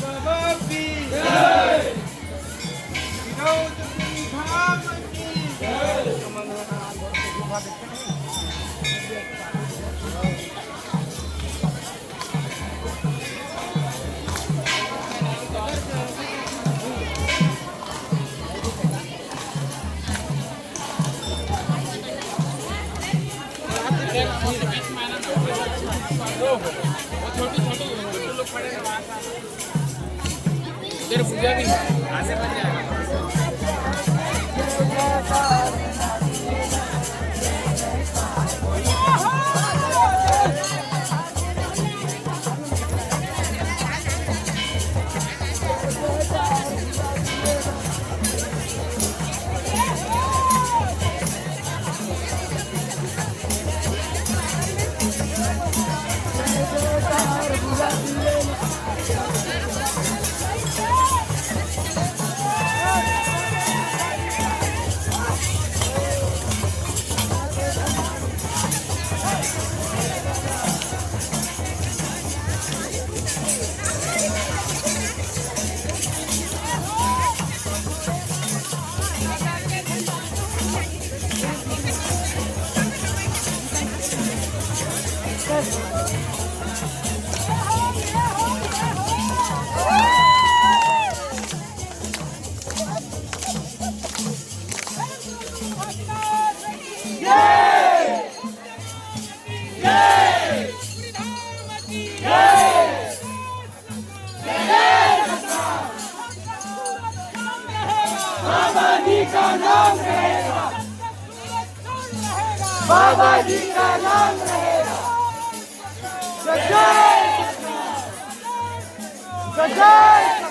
बाबा की जय। गौतमी धाम की जय। इधर पूजा भी आसे बन जाएगा। बाबा जी का नाम रहेगा, बाबा जी का नाम रहेगा। जय जय।